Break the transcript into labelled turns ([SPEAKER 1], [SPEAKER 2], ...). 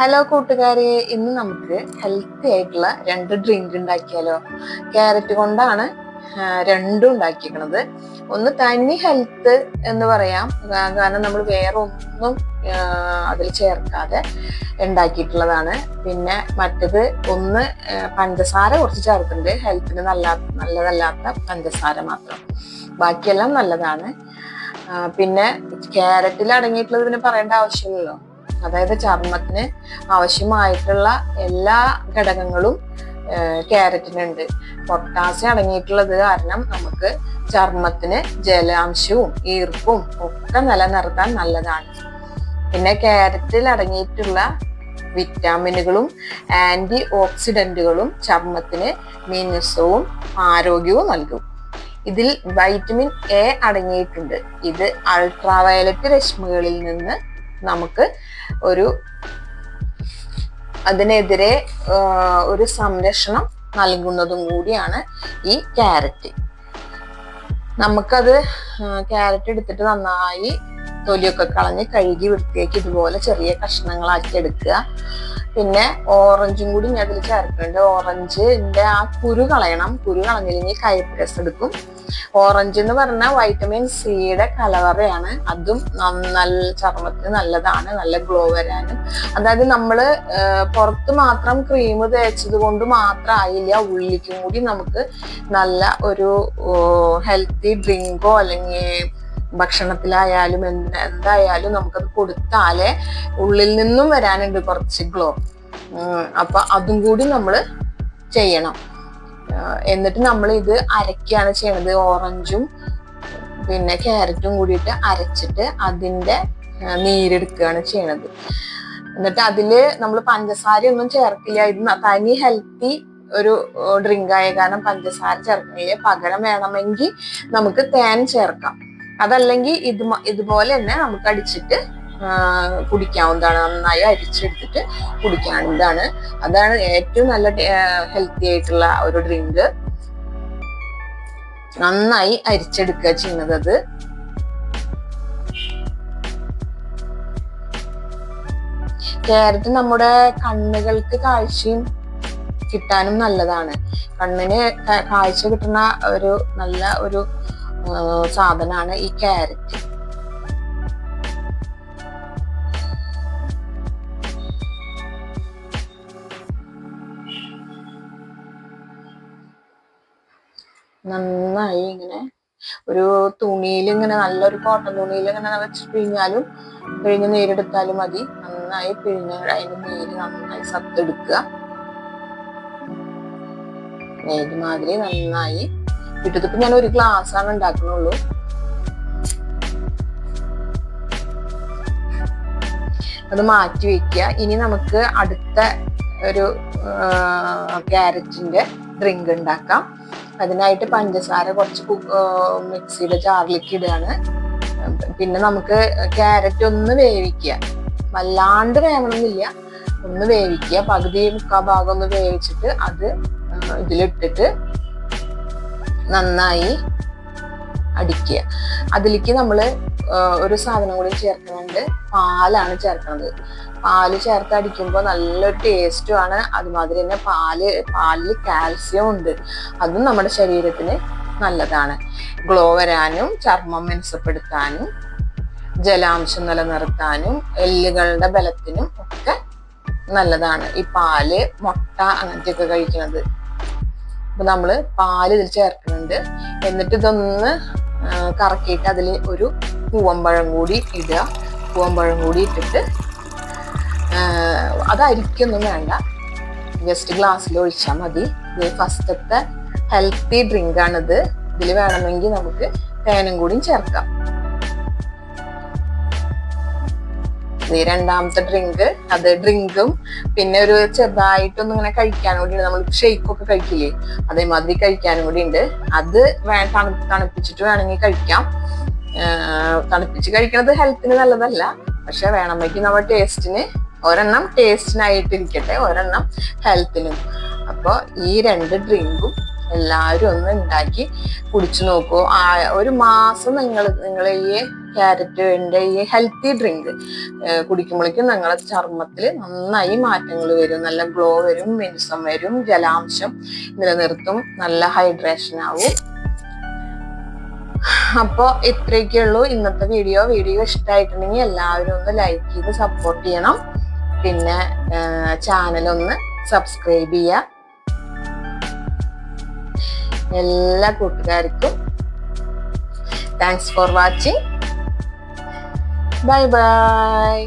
[SPEAKER 1] Hello കൂട്ടുകാരെ, ഇന്ന് നമുക്ക് ഹെൽത്തി ആയിട്ടുള്ള രണ്ട് ഡ്രിങ്ക് ഉണ്ടാക്കിയാലോ. ക്യാരറ്റ് കൊണ്ടാണ് രണ്ടും ഉണ്ടാക്കിയിരിക്കുന്നത്. ഒന്ന് തനി ഹെൽത്ത് എന്ന് പറയാം, കാരണം നമ്മൾ വേറെ ഒന്നും അതിൽ ചേർക്കാതെ ഉണ്ടാക്കിയിട്ടുള്ളതാണ്. പിന്നെ മറ്റത് ഒന്ന് പഞ്ചസാര കുറച്ച് ചേർത്തിട്ടുണ്ട്, ഹെൽത്തിന് നല്ലതല്ലാത്ത പഞ്ചസാര മാത്രം, ബാക്കിയെല്ലാം നല്ലതാണ്. പിന്നെ ക്യാരറ്റിൽ അടങ്ങിയിട്ടുള്ളത് പിന്നെ പറയേണ്ട ആവശ്യമില്ലല്ലോ. അതായത് ചർമ്മത്തിന് ആവശ്യമായിട്ടുള്ള എല്ലാ ഘടകങ്ങളും ക്യാരറ്റിനുണ്ട്. പൊട്ടാസ്യം അടങ്ങിയിട്ടുള്ളത് കാരണം നമുക്ക് ചർമ്മത്തിന് ജലാംശവും ഈർപ്പവും ഒക്കെ നിലനിർത്താൻ നല്ലതാണ്. പിന്നെ ക്യാരറ്റിൽ അടങ്ങിയിട്ടുള്ള വിറ്റാമിനുകളും ആന്റി ഓക്സിഡന്റുകളും ചർമ്മത്തിന് മിനുസവും ആരോഗ്യവും നൽകും. ഇതിൽ വൈറ്റമിൻ എ അടങ്ങിയിട്ടുണ്ട്. ഇത് അൾട്രാവയലറ്റ് രശ്മികളിൽ നിന്ന് നമുക്ക് അതിനെതിരെ ഒരു സംരക്ഷണം നൽകുന്നതും കൂടിയാണ് ഈ ക്യാരറ്റ്. നമുക്കത് ക്യാരറ്റ് എടുത്തിട്ട് നന്നായി തൊലിയൊക്കെ കളഞ്ഞ് കഴുകി വൃത്തിയാക്കി ഇതുപോലെ ചെറിയ കഷ്ണങ്ങളാക്കി എടുക്കുക. പിന്നെ ഓറഞ്ചും കൂടി ഞാൻ അതിൽ ചേർക്കുന്നുണ്ട്. ഓറഞ്ചിന്റെ ആ കുരു കളയണം. കുരു കളഞ്ഞില്ലെങ്കിൽ കയ്പ്പ് രസം എടുക്കും. ഓറഞ്ച് എന്ന് പറഞ്ഞാൽ വൈറ്റമിൻ സിയുടെ കലവറയാണ്. അതും നല്ല ചർമ്മത്തിന് നല്ലതാണ്, നല്ല ഗ്ലോ വരാനും. അതായത് നമ്മള് പുറത്ത് മാത്രം ക്രീം തേച്ചത് കൊണ്ട് മാത്രം ആയില്ല, ഉള്ളിലേക്കും കൂടി നമുക്ക് നല്ല ഒരു ഹെൽത്തി ഡ്രിങ്കോ അല്ലെങ്കിൽ ഭക്ഷണത്തിലായാലും എന്തായാലും നമുക്കത് കൊടുത്താലേ ഉള്ളിൽ നിന്നും വരാനുണ്ട് കുറച്ച് ഗ്ലോ. അപ്പൊ അതും കൂടി നമ്മൾ ചെയ്യണം. എന്നിട്ട് നമ്മൾ ഇത് അരക്കുകയാണ് ചെയ്യണത്. ഓറഞ്ചും പിന്നെ ക്യാരറ്റും കൂടിയിട്ട് അരച്ചിട്ട് അതിന്റെ നീരെടുക്കുകയാണ് ചെയ്യണത്. എന്നിട്ട് അതില് നമ്മൾ പഞ്ചസാര ഒന്നും ചേർക്കില്ല. ഇത് തനി ഹെൽത്തി ഒരു ഡ്രിങ്ക് ആയ കാരണം പഞ്ചസാര ചേർക്കില്ല. പകരം വേണമെങ്കിൽ നമുക്ക് തേൻ ചേർക്കാം. അതല്ലെങ്കിൽ ഇതുപോലെ തന്നെ നമുക്ക് അടിച്ചിട്ട് കുടിക്കാവുന്നതാണ്. നന്നായി അരിച്ചെടുത്തിട്ട് കുടിക്കാവുന്നതാണ്. അതാണ് ഏറ്റവും നല്ല ഹെൽത്തി ആയിട്ടുള്ള ഒരു ഡ്രിങ്ക്. നന്നായി അരിച്ചെടുക്കുക ചെയ്യുന്നത്. അത് ക്യാരറ്റ് നമ്മുടെ കണ്ണുകൾക്ക് കാഴ്ചയും കിട്ടാനും നല്ലതാണ്. കണ്ണിന് കാഴ്ച കിട്ടുന്ന ഒരു നല്ല ഒരു സാധനമാണ് ഈ ക്യാരറ്റ്. നന്നായി ഇങ്ങനെ ഒരു തുണിയിൽ ഇങ്ങനെ നല്ലൊരു കോട്ടൺ തുണിയിൽ ഇങ്ങനെ വെച്ച് പിഴിഞ്ഞ് നീരെടുത്താലും മതി. നന്നായി പിഴിഞ്ഞ് അതിന്റെ നീര് നന്നായി സത്തെടുക്കുക. ഇതുമാതിരി നന്നായി ഇട്ടിട്ട് ഞാൻ ഒരു ഗ്ലാസ് ആണ് ഉണ്ടാക്കുന്നുള്ളൂ. അത് മാറ്റി വെക്കുക. ഇനി നമുക്ക് അടുത്ത ഒരു ക്യാരറ്റിന്റെ ഡ്രിങ്ക് ഉണ്ടാക്കാം. അതിനായിട്ട് പഞ്ചസാര കുറച്ച് മിക്സിയുടെ ജാറിലേക്ക് ഇടുകയാണ്. പിന്നെ നമുക്ക് ക്യാരറ്റ് ഒന്ന് വേവിക്കുക. വല്ലാണ്ട് വേവണമെന്നില്ല, ഒന്ന് വേവിക്കുക. പകുതി മുക്കാൽ ഭാഗം ഒന്ന് വേവിച്ചിട്ട് അത് ഇതിലിട്ടിട്ട് നന്നായി അടിക്കുക. അതിലേക്ക് നമ്മൾ ഒരു സാധനം കൂടി ചേർക്കുന്നുണ്ട്. പാലാണ് ചേർക്കുന്നത്. പാല് ചേർത്ത് അടിക്കുമ്പോൾ നല്ലൊരു ടേസ്റ്റുമാണ്. അതുമാതിരി തന്നെ പാലിൽ കാൽസ്യം ഉണ്ട്. അതും നമ്മുടെ ശരീരത്തിന് നല്ലതാണ്. ഗ്ലോ വരാനും ചർമ്മം മെച്ചപ്പെടുത്താനും ജലാംശം നിലനിർത്താനും എല്ലുകളുടെ ബലത്തിനും ഒക്കെ നല്ലതാണ് ഈ പാല്. മുട്ട അങ്ങനത്തെയൊക്കെ കഴിക്കുന്നത്. അപ്പൊ നമ്മള് പാല് ഇതിൽ ചേർക്കുന്നുണ്ട്. എന്നിട്ട് ഇതൊന്ന് കറക്കിയിട്ട് അതിൽ ഒരു പൂവമ്പഴം കൂടി ഇടുക. പൂവമ്പഴം കൂടി ഇട്ടിട്ട് അത് അരിക്കൊന്നും വേണ്ട, ജസ്റ്റ് ഗ്ലാസ്സിൽ ഒഴിച്ചാൽ മതി. ഇത് ഫസ്റ്റത്തെ ഹെൽത്തി ഡ്രിങ്ക് ആണിത്. ഇതിൽ വേണമെങ്കിൽ നമുക്ക് തേനും കൂടിയും ചേർക്കാം. രണ്ടാമത്തെ ഡ്രിങ്ക്, അത് ഡ്രിങ്കും പിന്നെ ഒരു ചെറുതായിട്ടൊന്നും ഇങ്ങനെ കഴിക്കാനും കൂടി ഉണ്ട്. നമ്മൾ ഷെയ്ക്കൊക്കെ കഴിക്കില്ലേ, അതേമാതിരി കഴിക്കാനും കൂടി ഉണ്ട്. അത് തണുപ്പിച്ചിട്ട് വേണമെങ്കിൽ കഴിക്കാം. തണുപ്പിച്ച് കഴിക്കുന്നത് ഹെൽത്തിന് നല്ലതല്ല, പക്ഷെ വേണമെങ്കിൽ നമ്മുടെ ടേസ്റ്റിന് ഒരെണ്ണം ടേസ്റ്റിനായിട്ടിരിക്കട്ടെ, ഒരെണ്ണം ഹെൽത്തിനും. അപ്പോൾ ഈ രണ്ട് ഡ്രിങ്കും എല്ലാവരും ഒന്ന് ഉണ്ടാക്കി കുടിച്ചു നോക്കൂ. ഒരു മാസം നിങ്ങൾ ഈ ക്യാരറ്റിന്റെ ഈ ഹെൽത്തി ഡ്രിങ്ക് കുടിക്കുമ്പോഴേക്കും നിങ്ങളുടെ ചർമ്മത്തിൽ നന്നായി മാറ്റങ്ങൾ വരും, നല്ല ഗ്ലോ വരും, മിനുസം വരും, ജലാംശം നിലനിർത്തും, നല്ല ഹൈഡ്രേഷൻ ആവും. അപ്പൊ ഇത്രയൊക്കെ ഉള്ളൂ ഇന്നത്തെ വീഡിയോ. ഇഷ്ടമായിട്ടുണ്ടെങ്കിൽ എല്ലാവരും ഒന്ന് ലൈക്ക് ചെയ്ത് സപ്പോർട്ട് ചെയ്യണം. പിന്നെ ചാനൽ ഒന്ന് സബ്സ്ക്രൈബ് ചെയ്യുക. എല്ലാ കൂട്ടുകാർക്കും thanks for watching. Bye bye.